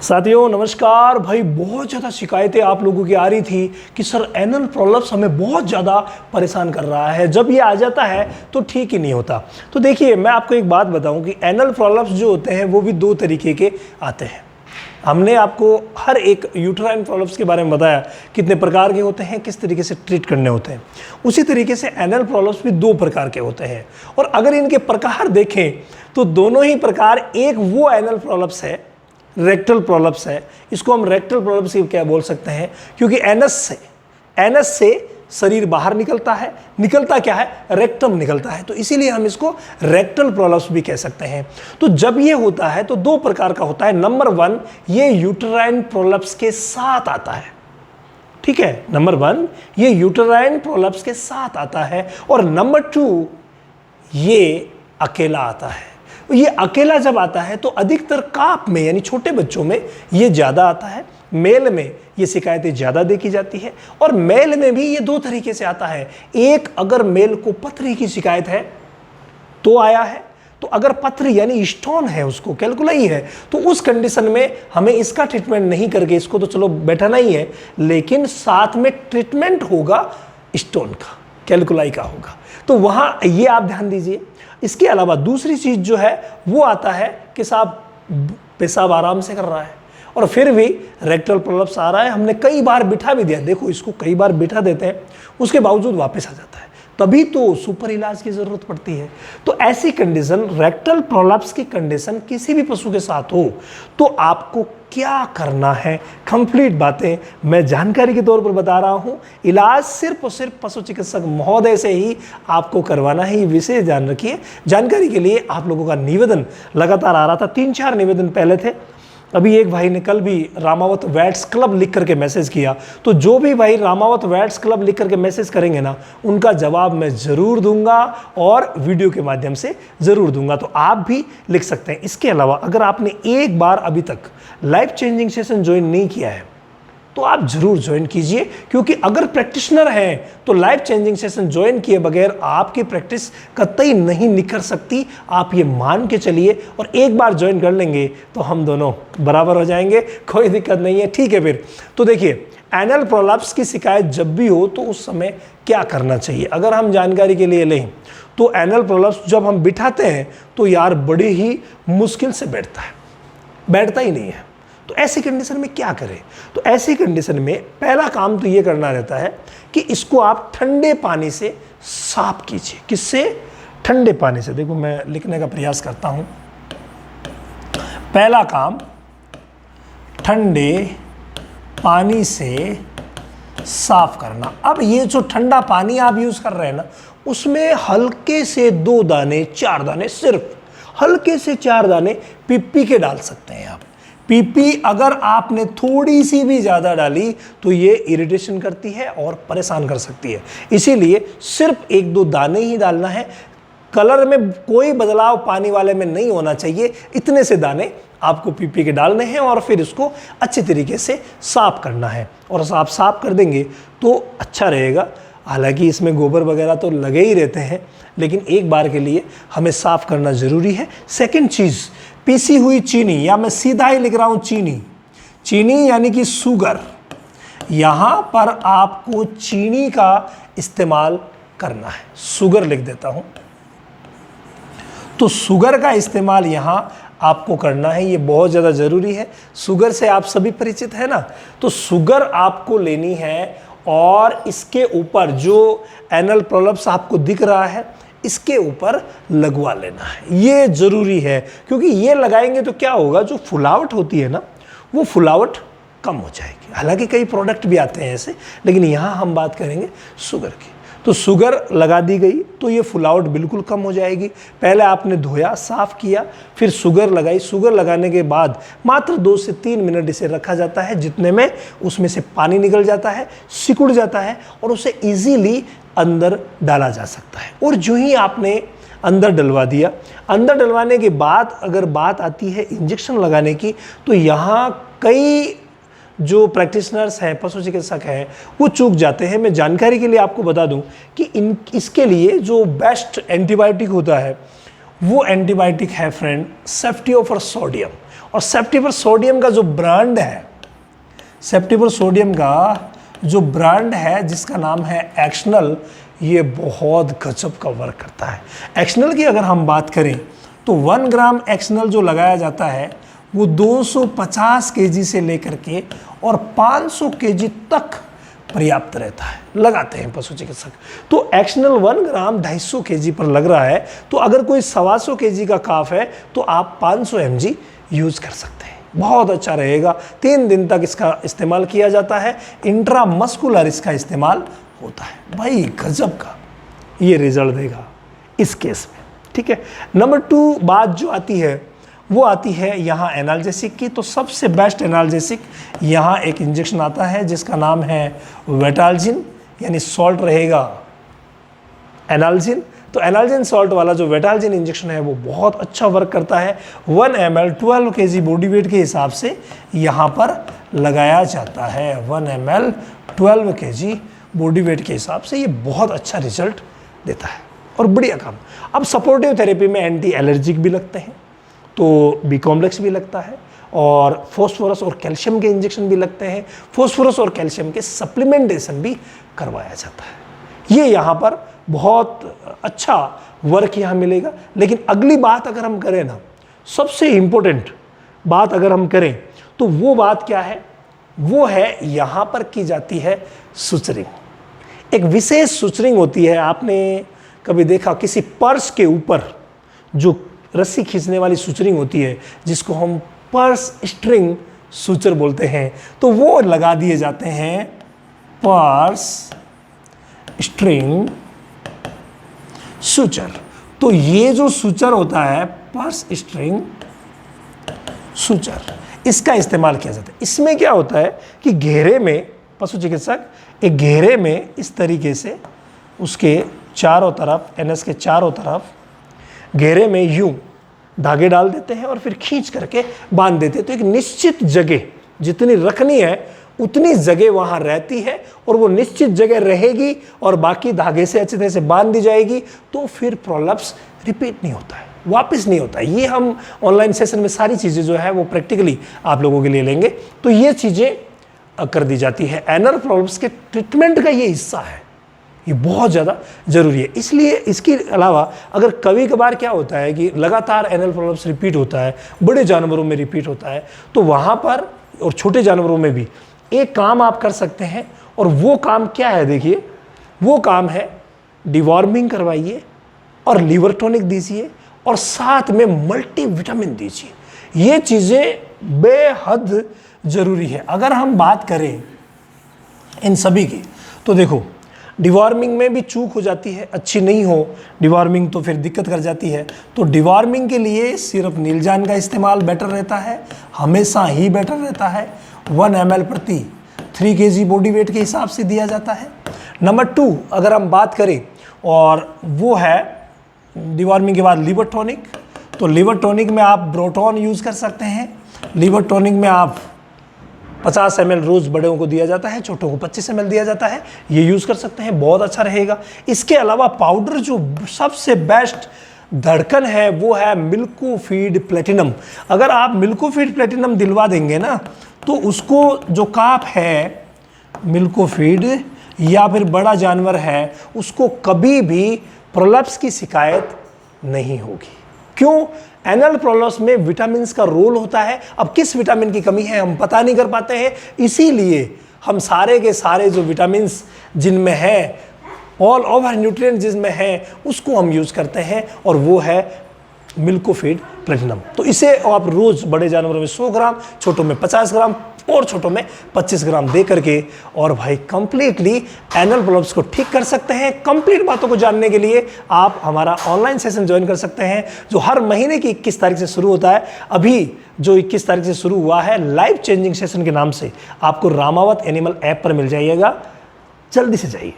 साथियों नमस्कार भाई। बहुत ज़्यादा शिकायतें आप लोगों की आ रही थी कि सर एनल प्रॉब्लम्स हमें बहुत ज़्यादा परेशान कर रहा है, जब ये आ जाता है तो ठीक ही नहीं होता। तो देखिए मैं आपको एक बात बताऊं कि एनल प्रॉब्लम्स जो होते हैं वो भी दो तरीके के आते हैं। हमने आपको हर एक यूट्राइन प्रॉब्लम्स के बारे में बताया कितने प्रकार के होते हैं, किस तरीके से ट्रीट करने होते हैं। उसी तरीके से एनल प्रॉब्लम्स भी दो प्रकार के होते हैं, और अगर इनके प्रकार देखें तो दोनों ही प्रकार एक वो एनल प्रॉब्लम्स है, रेक्टल प्रॉब्लम्स है। इसको हम रेक्टल प्रॉब्लम्स ही क्या बोल सकते हैं, क्योंकि एनस से शरीर बाहर निकलता है, निकलता क्या है, रेक्टम निकलता है, तो इसीलिए हम इसको रेक्टल प्रॉब्लम्स भी कह सकते हैं। तो जब ये होता है तो दो प्रकार का होता है। नंबर 1, ये यूटेराइन प्रॉब्लम्स के साथ आता है, ठीक है। नंबर 1 ये यूटेराइन प्रॉब्लम्स के साथ आता है, और नंबर 2 ये अकेला आता है। ये अकेला जब आता है तो अधिकतर काप में यानी छोटे बच्चों में ये ज़्यादा आता है, मेल में ये शिकायतें ज़्यादा देखी जाती है। और मेल में भी ये दो तरीके से आता है। एक, अगर मेल को पथरी की शिकायत है तो आया है, तो अगर पथरी यानी स्टोन है, उसको कैलकुलाई है, तो उस कंडीशन में हमें इसका ट्रीटमेंट नहीं करके इसको तो चलो बैठाना ही है, लेकिन साथ में ट्रीटमेंट होगा स्टोन का, कैलकुलाई का होगा। तो वहाँ ये आप ध्यान दीजिए। इसके अलावा दूसरी चीज़ जो है वो आता है कि साहब पेशाब आराम से कर रहा है और फिर भी रेक्टल प्रॉब्लम्स आ रहा है, हमने कई बार बिठा भी दिया, देखो इसको कई बार बिठा देते हैं, उसके बावजूद वापस आ जाता है, तभी तो सुपर इलाज की ज़रूरत पड़ती है। तो ऐसी कंडीशन, रेक्टल प्रॉब्लम्स की कंडीशन किसी भी पशु के साथ हो तो आपको क्या करना है, कंप्लीट बातें मैं जानकारी के तौर पर बता रहा हूं। इलाज सिर्फ और सिर्फ पशु चिकित्सक महोदय से ही आपको करवाना है, ये विशेष ध्यान रखिए। जानकारी के लिए आप लोगों का निवेदन लगातार आ रहा था, 3-4 निवेदन पहले थे। अभी एक भाई ने कल भी रामावत वैट्स क्लब लिख करके मैसेज किया, तो जो भी भाई रामावत वैट्स क्लब लिख करके मैसेज करेंगे ना, उनका जवाब मैं ज़रूर दूंगा और वीडियो के माध्यम से ज़रूर दूंगा, तो आप भी लिख सकते हैं। इसके अलावा अगर आपने एक बार अभी तक लाइफ चेंजिंग सेशन ज्वाइन नहीं किया है तो आप जरूर ज्वाइन कीजिए, क्योंकि अगर प्रैक्टिशनर हैं तो लाइफ चेंजिंग सेशन ज्वाइन किए बगैर आपकी प्रैक्टिस कतई नहीं निखर सकती, आप ये मान के चलिए। और एक बार ज्वाइन कर लेंगे तो हम दोनों बराबर हो जाएंगे, कोई दिक्कत नहीं है, ठीक है। फिर तो देखिए, एनल प्रोलैप्स की शिकायत जब भी हो तो उस समय क्या करना चाहिए, अगर हम जानकारी के लिए लें तो एनल प्रोलैप्स जब हम बिठाते हैं तो यार बड़ी ही मुश्किल से बैठता ही नहीं है। तो ऐसी कंडीशन में क्या करें, तो ऐसी कंडीशन में पहला काम तो ये करना रहता है कि इसको आप ठंडे पानी से साफ कीजिए। किससे? ठंडे पानी से। देखो मैं लिखने का प्रयास करता हूं। पहला काम, ठंडे पानी से साफ करना। अब ये जो ठंडा पानी आप यूज कर रहे हैं ना, उसमें हल्के से 2 दाने 4 दाने, सिर्फ हल्के से 4 दाने पीपी के डाल सकते हैं आप। पीपी अगर आपने थोड़ी सी भी ज़्यादा डाली तो ये इरिटेशन करती है और परेशान कर सकती है, इसीलिए सिर्फ 1-2 दाने ही डालना है। कलर में कोई बदलाव पानी वाले में नहीं होना चाहिए, इतने से दाने आपको पीपी के डालने हैं और फिर इसको अच्छे तरीके से साफ करना है। और आप साफ कर देंगे तो अच्छा रहेगा। हालांकि इसमें गोबर वगैरह तो लगे ही रहते हैं, लेकिन एक बार के लिए हमें साफ करना ज़रूरी है। सेकंड चीज़, पीसी हुई चीनी, या मैं सीधा ही लिख रहा हूँ चीनी यानी कि शुगर। यहाँ पर आपको चीनी का इस्तेमाल करना है, शुगर लिख देता हूँ। तो शुगर का इस्तेमाल यहाँ आपको करना है, ये बहुत ज़्यादा ज़रूरी है। शुगर से आप सभी परिचित है ना, तो शुगर आपको लेनी है और इसके ऊपर जो एनल प्रॉब्लम्स आपको दिख रहा है इसके ऊपर लगवा लेना है, ये ज़रूरी है। क्योंकि ये लगाएंगे तो क्या होगा, जो फुलावट होती है ना वो फुलावट कम हो जाएगी। हालांकि कई प्रोडक्ट भी आते हैं ऐसे, लेकिन यहाँ हम बात करेंगे शुगर की। तो शुगर लगा दी गई तो ये फुलावट बिल्कुल कम हो जाएगी। पहले आपने धोया, साफ़ किया, फिर शुगर लगाई। शुगर लगाने के बाद मात्र 2 से 3 मिनट इसे रखा जाता है, जितने में उसमें से पानी निकल जाता है, सिकुड़ जाता है और उसे ईजीली अंदर डाला जा सकता है। और जो ही आपने अंदर डलवा दिया, अंदर डलवाने के बाद अगर बात आती है इंजेक्शन लगाने की, तो यहाँ कई जो प्रैक्टिशनर्स हैं, पशु चिकित्सक हैं, वो चूक जाते हैं। मैं जानकारी के लिए आपको बता दूं कि इसके लिए जो बेस्ट एंटीबायोटिक होता है वो एंटीबायोटिक है फ्रेंड, सेफ्टियोफर सोडियम। और सेप्टिपर सोडियम का जो ब्रांड है, सेप्टिपर सोडियम का जो ब्रांड है जिसका नाम है एक्शनल, ये बहुत गजब का वर्क करता है। एक्शनल की अगर हम बात करें तो 1 ग्राम एक्शनल जो लगाया जाता है वो 250 केजी से लेकर के और 500 केजी तक पर्याप्त रहता है, लगाते हैं पशु चिकित्सक। तो एक्शनल 1 ग्राम 250 केजी पर लग रहा है, तो अगर कोई 125 केजी का काफ है तो आप 500 mg यूज कर सकते हैं, बहुत अच्छा रहेगा। 3 दिन तक इसका इस्तेमाल किया जाता है, इंट्रामस्कुलर इसका इस्तेमाल होता है। भाई गजब का ये रिजल्ट देगा इस केस में, ठीक है। नंबर 2 बात जो आती है वो आती है यहाँ एनाल्जेसिक की। तो सबसे बेस्ट एनाल्जेसिक यहाँ एक इंजेक्शन आता है जिसका नाम है वेटाल्जिन, यानी सॉल्ट रहेगा एनाल्जिन। तो एनाल्जिन सॉल्ट वाला जो वेटाल्जिन इंजेक्शन है वो बहुत अच्छा वर्क करता है। 1 ml 12 kg बॉडी वेट के हिसाब से यहाँ पर लगाया जाता है। 1 ml 12 kg बॉडी वेट के हिसाब से ये बहुत अच्छा रिजल्ट देता है और बढ़िया काम। अब सपोर्टिव थेरेपी में एंटी एलर्जिक भी लगते हैं, तो बी कॉम्प्लेक्स भी लगता है और फॉस्फोरस और कैल्शियम के इंजेक्शन भी लगते हैं। फॉस्फोरस और कैल्शियम के सप्लीमेंटेशन भी करवाया जाता है। ये यहाँ पर बहुत अच्छा वर्क यहाँ मिलेगा। लेकिन अगली बात अगर हम करें ना, सबसे इम्पोर्टेंट बात अगर हम करें तो वो बात क्या है, वो है यहाँ पर की जाती है सुचरिंग। एक विशेष सुचरिंग होती है, आपने कभी देखा किसी पर्स के ऊपर जो रस्सी खींचने वाली सुचरिंग होती है जिसको हम पर्स स्ट्रिंग सुचर बोलते हैं, तो वो लगा दिए जाते हैं पर्स स्ट्रिंग सुचर। तो ये जो सुचर होता है पर्स स्ट्रिंग सुचर, इसका इस्तेमाल किया जाता है। इसमें क्या होता है कि घेरे में पशु चिकित्सक एक घेरे में इस तरीके से उसके चारों तरफ, एनएस के चारों तरफ घेरे में यूं धागे डाल देते हैं और फिर खींच करके बांध देते हैं। तो एक निश्चित जगह जितनी रखनी है उतनी जगह वहां रहती है और वो निश्चित जगह रहेगी और बाकी धागे से अच्छी तरह से बांध दी जाएगी, तो फिर प्रोलप्स रिपीट नहीं होता है, वापस नहीं होता है। ये हम ऑनलाइन सेशन में सारी चीज़ें जो है वो प्रैक्टिकली आप लोगों के लिए लेंगे, तो ये चीज़ें कर दी जाती है। एनल प्रोलप्स के ट्रीटमेंट का ये हिस्सा है, ये बहुत ज़्यादा ज़रूरी है। इसलिए इसके अलावा अगर कभी कभार क्या होता है कि लगातार एनल प्रोलप्स रिपीट होता है, बड़े जानवरों में रिपीट होता है, तो वहाँ पर और छोटे जानवरों में भी एक काम आप कर सकते हैं। और वो काम क्या है, देखिए वो काम है डिवॉर्मिंग करवाइए और लिवर टॉनिक दीजिए और साथ में मल्टीविटामिन दीजिए। ये चीज़ें बेहद ज़रूरी है। अगर हम बात करें इन सभी की, तो देखो डिवॉर्मिंग में भी चूक हो जाती है, अच्छी नहीं हो डिवॉर्मिंग तो फिर दिक्कत कर जाती है। तो डिवॉर्मिंग के लिए सिर्फ नीलजान का इस्तेमाल बेटर रहता है, हमेशा ही बेटर रहता है। 1 ml प्रति 3 kg बॉडी वेट के हिसाब से दिया जाता है। नंबर 2 अगर हम बात करें और वो है डिवॉर्मिंग के बाद लिवर टॉनिक, तो लिवर टॉनिक में आप ब्रोटॉन यूज़ कर सकते हैं। लिवर टॉनिक में आप 50 ml रोज़ बड़ों को दिया जाता है, छोटों को 25 ml दिया जाता है, ये यूज़ कर सकते हैं, बहुत अच्छा रहेगा। इसके अलावा पाउडर जो सबसे बेस्ट धड़कन है वो है मिल्कोफीड प्लेटिनम। अगर आप मिल्कोफीड प्लेटिनम दिलवा देंगे ना, तो उसको जो काफ है मिल्कोफीड या फिर बड़ा जानवर है उसको कभी भी प्रोलप्स की शिकायत नहीं होगी। क्यों? एनल प्रोलप्स में विटामिन का रोल होता है। अब किस विटामिन की कमी है हम पता नहीं कर पाते हैं, इसीलिए हम सारे के सारे जो विटामिन जिनमें है, ऑल ओवर न्यूट्रिएंट जिसमें है, उसको हम यूज़ करते हैं और वो है मिल्कोफीड प्लेटिनम। तो इसे आप रोज़ बड़े जानवरों में 100 ग्राम, छोटों में 50 ग्राम और छोटों में 25 ग्राम दे करके और भाई कंप्लीटली एनल प्रोलप्स को ठीक कर सकते हैं। कंप्लीट बातों को जानने के लिए आप हमारा ऑनलाइन सेशन ज्वाइन कर सकते हैं जो हर महीने की 21 तारीख से शुरू होता है। अभी जो 21 तारीख से शुरू हुआ है लाइफ चेंजिंग सेशन के नाम से, आपको रामावत एनिमल ऐप पर मिल जाइएगा, जल्दी से जाइए।